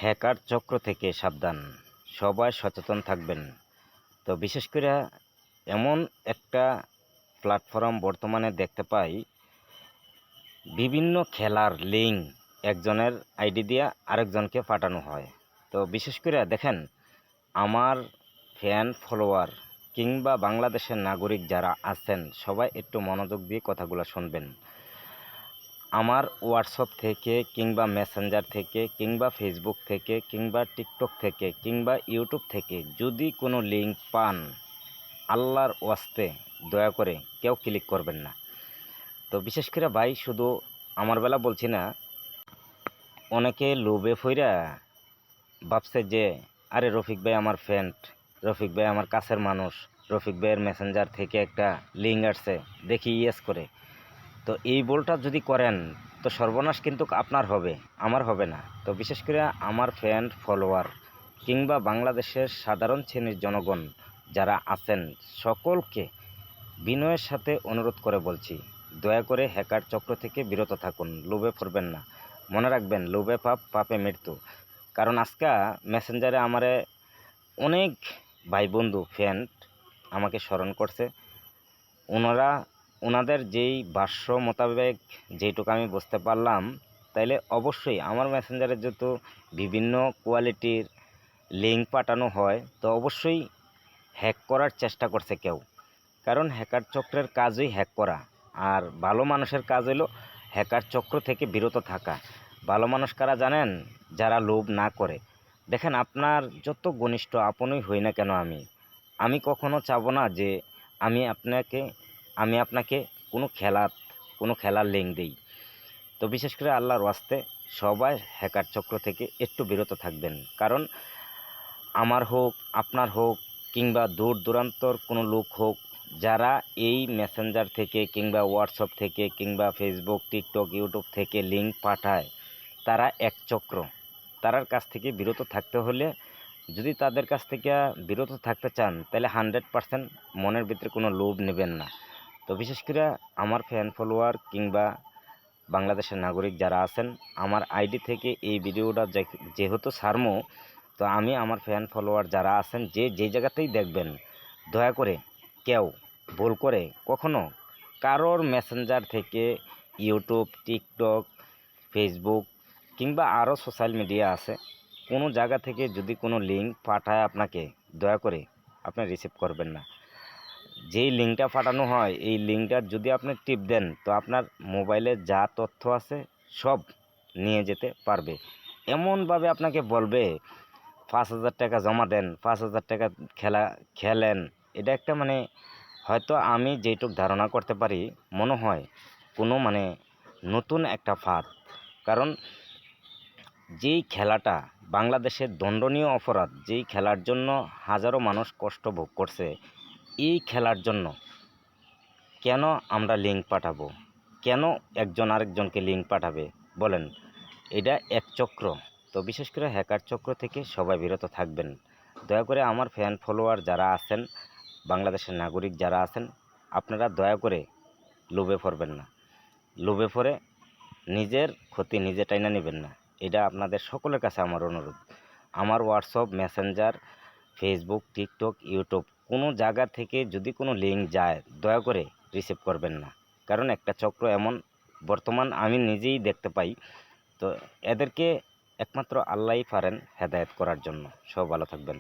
Hacker চক্র থেকে সাবধান, সবাই সচেতন থাকবেন। তো বিশেষ করে এমন একটা প্ল্যাটফর্ম বর্তমানে দেখতে পাই, বিভিন্ন খেলার লিঙ্ক একজনের আইডি দিয়ে আরেকজনকে পাঠানো হয়। তো বিশেষ করে দেখেন, আমার ফ্যান ফলোয়ার কিংবা বাংলাদেশের নাগরিক যারা আছেন সবাই একটু মনোযোগ দিয়ে কথাগুলো শুনবেন। আমার হোয়াটসঅ্যাপ থেকে কিংবা মেসেঞ্জার থেকে কিংবা ফেসবুক থেকে কিংবা টিকটক থেকে কিংবা ইউটিউব থেকে যদি কোনো লিঙ্ক পান, আল্লাহর ওয়াস্তে দয়া করে কেউ ক্লিক করবেন না। তো বিশেষ করে ভাই, শুধু আমার বেলা বলছি না, অনেকে লোভে ফইরা ভাবছে যে আরে রফিক ভাই আমার ফ্রেন্ড, রফিক ভাই আমার কাছের মানুষ, রফিক ভাইয়ের মেসেঞ্জার থেকে একটা লিঙ্ক আসছে, দেখি ইয়েস করে। তো এই ভুলটা যদি করেন তো সর্বনাশ কিন্তু আপনার হবে, আমার হবে না। তো বিশেষ করে আমার ফ্যান ফলোয়ার কিংবা বাংলাদেশের সাধারণ শ্রেণীর জনগণ যারা আছেন সকলকে বিনয়ের সাথে অনুরোধ করে বলছি, দয়া করে হ্যাকার চক্র থেকে বিরত থাকুন, লোভে পড়বেন না। মনে রাখবেন, লোভে পাপ, পাপে মৃত্যু। কারণ আজকে মেসেঞ্জারে আমারে অনেক ভাই বন্ধু ফ্রেন্ড আমাকে স্মরণ করছে। ওনাদের যেই ভাষ্য মোতাবেক যেটুকু আমি বুঝতে পারলাম, তাইলে অবশ্যই আমার মেসেঞ্জারে যেহেতু বিভিন্ন কোয়ালিটির লিঙ্ক পাঠানো হয়, তো অবশ্যই হ্যাক করার চেষ্টা করছে কেউ। কারণ হ্যাকার চক্রের কাজই হ্যাক করা, আর ভালো মানুষের কাজ হলো হ্যাকার চক্র থেকে বিরত থাকা। ভালো মানুষ কারা জানেন? যারা লোভ না করে। দেখেন, আপনার যত ঘনিষ্ঠ আপনই হই না কেন, আমি কখনো চাবো না যে আমি আপনাকে কোনো খেলার লিঙ্ক দিই। তো বিশেষ করে আল্লাহর ওয়াস্তে সবাই হ্যাকার চক্র থেকে একটু বিরত থাকবেন। কারণ আমার হোক, আপনার হোক, কিংবা দূর দূরান্তর কোনো লোক হোক, যারা এই মেসেঞ্জার থেকে কিংবা হোয়াটসঅ্যাপ থেকে কিংবা ফেসবুক, টিকটক, ইউটিউব থেকে লিঙ্ক পাঠায়, তারা এক চক্র। তারার কাছ থেকে বিরত থাকতে হলে, যদি তাদের কাছ থেকে বিরত থাকতে চান, তাহলে 100% মনের ভিতরে কোনো লোভ নেবেন না। তো বিশেষ করে আমার ফ্যান ফলোয়ার কিংবা বাংলাদেশের নাগরিক যারা আছেন, আমার আইডি থেকে এই ভিডিওটা যেহেতু ছাড়মো, তো আমি আমার ফ্যান ফলোয়ার যারা আছেন যে জায়গাতেই দেখবেন, দয়া করে কেউ ভুল করে কখনো কারোর মেসেঞ্জার থেকে ইউটিউব, টিকটক, ফেসবুক কিংবা আরও সোশ্যাল মিডিয়া আছে, কোনো জায়গা থেকে যদি কোনো লিঙ্ক পাঠায় আপনাকে, দয়া করে আপনি রিসিভ করবেন না। যেই লিঙ্কটা পাঠানো হয়, এই লিঙ্কটা যদি আপনি টিপ দেন, তো আপনার মোবাইলে যা তথ্য আছে সব নিয়ে যেতে পারবে। এমনভাবে আপনাকে বলবে 5,000 টাকা জমা দেন, 5,000 টাকা খেলেন। এটা একটা হয়তো আমি যেটুক ধারণা করতে পারি, মনে হয় কোনো নতুন একটা ফাঁদ। কারণ যেই খেলাটা বাংলাদেশের দণ্ডনীয় অপরাধ, যেই খেলার জন্য হাজারো মানুষ কষ্ট ভোগ করছে, এই খেলার জন্য কেন আমরা লিঙ্ক পাঠাবো? কেন একজন আরেকজনকে লিঙ্ক পাঠাবে বলেন? এটা এক চক্র। তো বিশেষ করে হ্যাকার চক্র থেকে সবাই বিরত থাকবেন। দয়া করে আমার ফ্যান ফলোয়ার যারা আছেন, বাংলাদেশের নাগরিক যারা আছেন, আপনারা দয়া করে লোভে পড়বেন না। লোভে পড়ে নিজের ক্ষতি নিজে টাইনা নেবেন না। এটা আপনাদের সকলের কাছে আমার অনুরোধ। আমার WhatsApp, Messenger, Facebook, TikTok, YouTube কোনো জায়গা থেকে যদি কোনো লিঙ্ক যায়, দয়া করে রিসিভ করবেন না। কারণ একটা চক্র এমন বর্তমান আমি নিজেই দেখতে পাই। তো এদেরকে একমাত্র আল্লাহই পারেন হেদায়েত করার জন্য। সব ভালো থাকবেন।